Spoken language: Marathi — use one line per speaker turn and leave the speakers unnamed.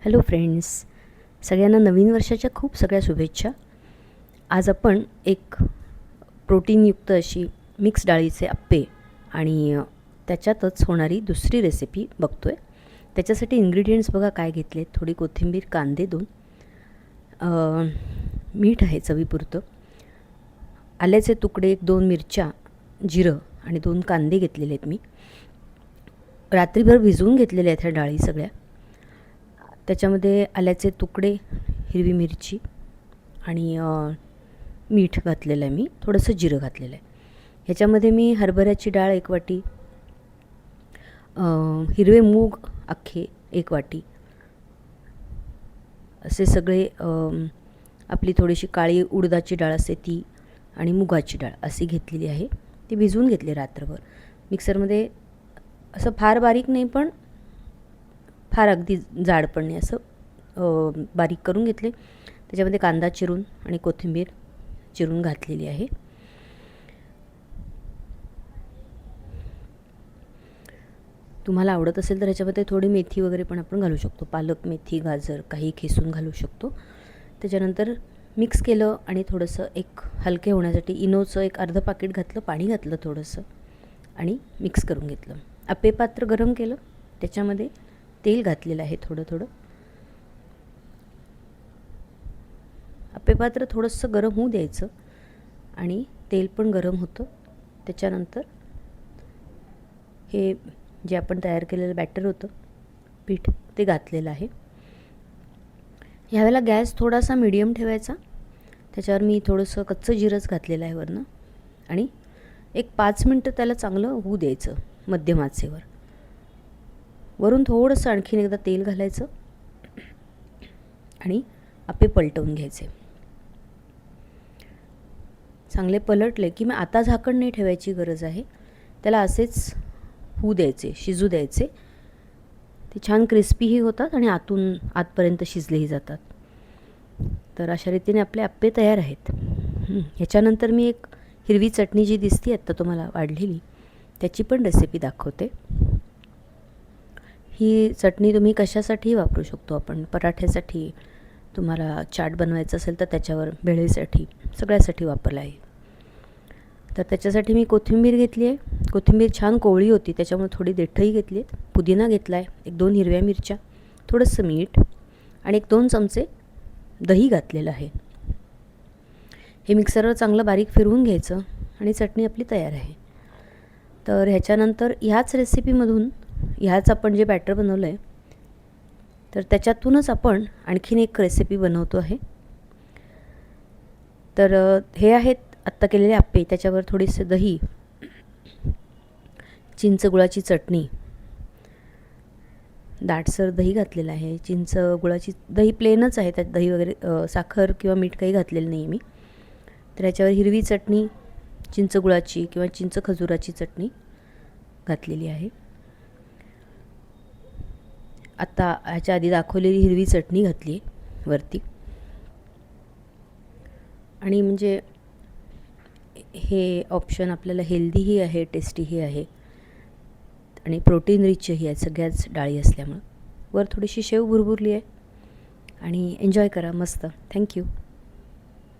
हॅलो फ्रेंड्स, सगळ्यांना नवीन वर्षाच्या खूप सगळ्या शुभेच्छा. आज आपण एक प्रोटीनयुक्त अशी मिक्स डाळीचे अप्पे आणि त्याच्यातच होणारी दुसरी रेसिपी बघतो आहे. त्याच्यासाठी इन्ग्रेडियंट्स बघा काय घेतले. थोडी कोथिंबीर, कांदे 2, मीठ आहे चवीपुरतं, आल्याचे तुकडे 1-2 मिरच्या, जिरं आणि 2 कांदे घेतलेले आहेत. मी रात्रीभर भिजवून घेतलेले आहेत ह्या डाळी सगळ्या. त्याच्यामध्ये आल्याचे तुकडे, हिरवी मिरची आणि मीठ घातलेलं आहे. मी थोडंसं जिरं घातलेलं आहे. ह्याच्यामध्ये मी हरभऱ्याची डाळ 1 वाटी, हिरवे मूग अख्खे 1 वाटी, असे सगळे, आपली थोडीशी काळी उडदाची डाळ असते ती आणि मुगाची डाळ अशी घेतलेली आहे. ती भिजवून घेतली रात्रभर. मिक्सरमध्ये असं फार बारीक नाही पण फार अगदी जाड पण नाही, असं बारीक करून घेतले. त्याच्यामध्ये कांदा चिरून आणि कोथिंबीर चिरून घातलेली आहे. तुम्हाला आवडत असेल तर ह्याच्यामध्ये थोडी मेथी वगैरे पण आपण घालू शकतो. पालक, मेथी, गाजर काही खेसून घालू शकतो. त्याच्यानंतर मिक्स केलं आणि थोडंसं एक हलके होण्यासाठी इनोचं एक अर्ध पाकीट घातलं, पाणी घातलं थोडंसं आणि मिक्स करून घेतलं. अप्पे पात्र गरम केलं, त्याच्यामध्ये तेल घातलेलं आहे थोडं थोडं. अप्पे पात्र थोडंसं गरम होऊ द्यायचं आणि तेल पण गरम होतं. त्याच्यानंतर हे जे आपण तयार केलेलं बॅटर होतं, पीठ, ते घातलेलं आहे. ह्यावेळेला गॅस थोडासा मीडियम ठेवायचा. त्याच्यावर मी थोडंसं कच्चं जिरंच घातलेलं आहे वरनं आणि एक 5 मिनटं त्याला चांगलं होऊ द्यायचं मध्यम आचेवर. वरून थोडंसं आणखीन एकदा तेल घालायचं आणि अप्पे पलटवून घ्यायचे. चांगले पलटले की मग आता झाकण नाही ठेवायची गरज आहे. त्याला असेच होऊ द्यायचे, शिजू द्यायचे. ते छान क्रिस्पीही होतात आणि आतपर्यंत शिजलेही जातात. तर अशा रीतीने आपले अप्पे तयार आहेत. ह्याच्यानंतर मी एक हिरवी चटणी जी दिसते आत्ता तुम्हाला वाढलेली, त्याची पण रेसिपी दाखवते. ही चटणी तुम्ही कशासाठीही वापरू शकतो. आपण पराठ्यासाठी, तुम्हाला चाट बनवायचं असेल तर त्याच्यावर, भेळेसाठी, सगळ्यासाठी वापरला आहे. तर त्याच्यासाठी मी कोथिंबीर घेतली आहे. कोथिंबीर छान कोवळी होती त्याच्यामुळे थोडी देठही घेतली आहेत. पुदिना घेतला आहे, 1-2 हिरव्या मिरच्या, थोडंसं मीठ आणि 1-2 चमचे दही घातलेलं आहे. हे मिक्सरवर चांगलं बारीक फिरवून घ्यायचं आणि चटणी आपली तयार आहे. तर ह्याच्यानंतर ह्याच रेसिपीमधून, ह्याच आपण जे बॅटर बनवलं आहे तर त्याच्यातूनच आपण आणखीन एक रेसिपी बनवतो आहे. तर हे आहेत आत्ता केलेले अप्पे. त्याच्यावर थोडेसे दही, चिंच गुळाची चटणी, दाटसर दही घातलेलं आहे. चिंच गुळाची दही प्लेनच आहे, त्यात दही वगैरे, साखर किंवा मीठ काही घातलेलं नाही मी. तर याच्यावर हिरवी चटणी, चिंच गुळाची किंवा चिंच खजुराची चटणी घातलेली आहे. आत्ता ह्याच्या आधी दाखवलेली हिरवी चटणी घातली वरती. आणि म्हणजे हे ऑप्शन आपल्याला हेल्दीही आहे, टेस्टीही आहे आणि प्रोटीन रिचही आहे सगळ्याच डाळी असल्यामुळं. वर थोडीशी शेव भुरभुरली आहे आणि एन्जॉय करा मस्त. थँक्यू.